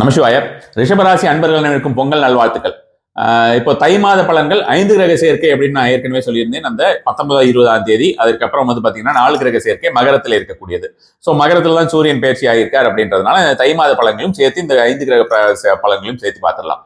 நமசிவாய. ரிஷபராசி அன்பர்கள் அனைவருக்கும் பொங்கல் நல்வாழ்த்துக்கள். இப்போ தை மாத பலன்கள் 5 கிரக சேர்க்கை அப்படின்னு நான் ஏற்கனவே சொல்லியிருந்தேன். அந்த 19, 20ஆம் தேதி. அதுக்கப்புறம் பாத்தீங்கன்னா 4 கிரக சேர்க்கை மகரத்தில் இருக்கக்கூடியது. ஸோ மகரத்துல தான் சூரியன் பயிற்சி ஆகியிருக்கார் அப்படின்றதுனால தை மாத பலன்களும் சேர்த்து இந்த 5 கிரக பலன்களையும் சேர்த்து பார்த்துடலாம்.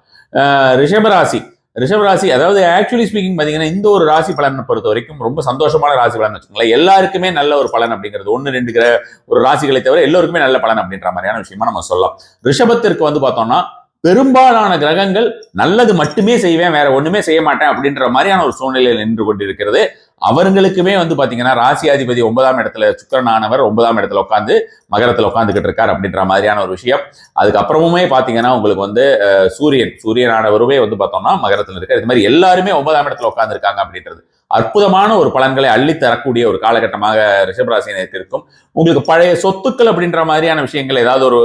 ரிஷபராசி அதாவது ஆக்சுவலி ஸ்பீக்கிங் பாத்தீங்கன்னா இந்த ஒரு ராசி பலனை பொறுத்த வரைக்கும் ரொம்ப சந்தோஷமான ராசி பலன் வச்சுக்கோங்களேன். எல்லாருக்குமே நல்ல ஒரு பலன் அப்படிங்கிறது 1-2 ஒரு ராசிகளை தவிர எல்லோருக்குமே நல்ல பலன் அப்படின்ற மாதிரியான விஷயமா நம்ம சொல்லலாம். ரிஷபத்திற்கு பார்த்தோம்னா பெரும்பாலான கிரகங்கள் நல்லது மட்டுமே செய்வேன், வேற ஒண்ணுமே செய்ய மாட்டேன் அப்படின்ற மாதிரியான ஒரு சூழ்நிலையில் நின்று கொண்டிருக்கிறது. அவர்களுக்குமே பாத்தீங்கன்னா ராசி அதிபதி 9ஆம் இடத்துல சுக்கிரனானவர் 9ஆம் இடத்துல உட்காந்து மகரத்துல உட்காந்துக்கிட்டு இருக்கார் அப்படின்ற மாதிரியான ஒரு விஷயம். அதுக்கப்புறமுமே பாத்தீங்கன்னா உங்களுக்கு சூரியனானவருமே பார்த்தோம்னா மகரத்துல இருக்கார். இது மாதிரி எல்லாருமே 9ஆம் இடத்துல உட்கார்ந்து இருக்காங்க அப்படின்றது அற்புதமான ஒரு பலன்களை அள்ளி தரக்கூடிய ஒரு காலகட்டமாக ரிஷபராசினருக்கு இருக்கும். உங்களுக்கு பழைய சொத்துக்கள் அப்படின்ற மாதிரியான விஷயங்கள் ஏதாவது ஒரு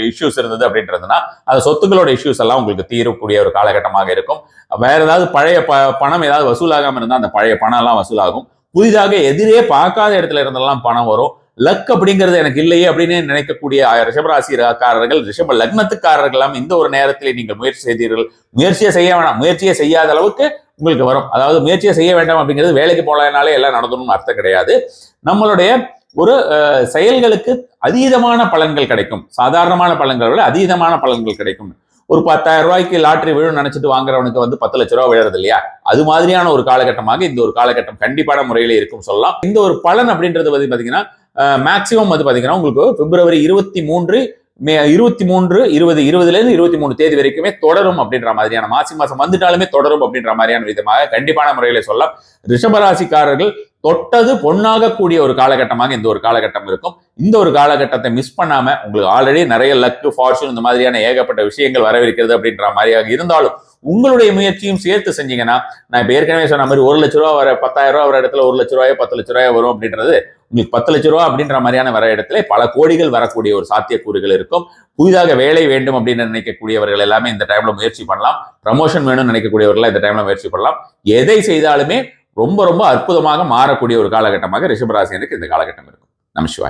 இஷ்யூஸ் இருந்தது அப்படின்றதுனா அந்த சொத்துக்களோட இஷ்யூஸ் எல்லாம் உங்களுக்கு தீரக்கூடிய ஒரு காலகட்டமாக இருக்கும். வேற ஏதாவது பழைய பணம் ஏதாவது வசூலாகாம இருந்தால் அந்த பழைய பணம் எல்லாம் வசூலாகும். புதிதாக எதிரே பார்க்காத இடத்துல இருந்தெல்லாம் பணம் வரும். லக் அப்படிங்கிறது எனக்கு இல்லையே அப்படின்னு நினைக்கக்கூடிய ரிஷபராசிக்காரர்கள், ரிஷப லக்னத்துக்காரர்கள் எல்லாம் இந்த ஒரு நேரத்தில் நீங்கள் முயற்சி செய்தீர்கள். முயற்சியை செய்ய வேணாம், முயற்சியை செய்யாத அளவுக்கு உங்களுக்கு வரும். அதாவது முயற்சியை செய்ய வேண்டாம் அப்படிங்கிறது வேலைக்கு போனாலே எல்லாம் நடந்தணும்னு அர்த்தம் கிடையாது. நம்மளுடைய ஒரு செயல்களுக்கு அதீதமான பலன்கள் கிடைக்கும். சாதாரணமான பலன்களை விட அதீதமான பலன்கள் கிடைக்கும். ஒரு 10,000 ரூபாய்க்கு லாட்டரி விழும் நினைச்சிட்டு வாங்குறவனுக்கு 10 லட்ச ரூபாய் விழுறது இல்லையா? அது மாதிரியான ஒரு காலகட்டமாக இந்த ஒரு காலகட்டம் கண்டிப்பான முறையில இருக்கும் சொல்லலாம். இந்த ஒரு பலன் அப்படின்றது பாத்தீங்கன்னா மேக்சிமம் பாத்தீங்கன்னா உங்களுக்கு பிப்ரவரி 23, 20, 23 தேதி வரைக்குமே தொடரும் அப்படின்ற மாதிரியான மாசம் வந்துட்டாலுமே தொடரும் அப்படின்ற மாதிரியான விதமாக கண்டிப்பான முறையில சொல்லலாம். ரிஷபராசிக்காரர்கள் தொட்டது பொன்னாக கூடிய ஒரு காலகட்டமாக இந்த ஒரு காலகட்டம் இருக்கும். இந்த ஒரு காலகட்டத்தை மிஸ் பண்ணாம உங்களுக்கு ஆல்ரெடி நிறைய லக், ஃபார்ச்சூன் இந்த மாதிரியான ஏகப்பட்ட விஷயங்கள் வரவிருக்கிறது அப்படின்ற மாதிரியாக இருந்தாலும் உங்களுடைய முயற்சியும் சேர்த்து செஞ்சீங்கன்னா, நான் இப்ப ஏற்கனவே சொன்ன மாதிரி 1 லட்ச ரூபாய் வர 10,000 ரூபாய் வர இடத்துல 1 லட்ச ரூபாயோ 10 லட்ச ரூபாயோ வரும் அப்படின்றது உங்களுக்கு 10 லட்ச ரூபாய் அப்படின்ற மாதிரியான வர இடத்துல பல கோடிகள் வரக்கூடிய ஒரு சாத்தியக்கூறுகள் இருக்கும். புதிதாக வேலை வேண்டும் அப்படின்னு நினைக்கக்கூடியவர்கள் எல்லாமே இந்த டைம்ல முயற்சி பண்ணலாம். ப்ரமோஷன் வேணும்னு நினைக்கக்கூடியவர்கள் இந்த டைம்ல முயற்சி பண்ணலாம். எதை செய்தாலுமே ரொம்ப ரொம்ப அற்புதமாக மாறக்கூடிய ஒரு காலகட்டமாக ரிஷபராசினருக்கு இந்த காலகட்டம் இருக்கும். நமசிவாய.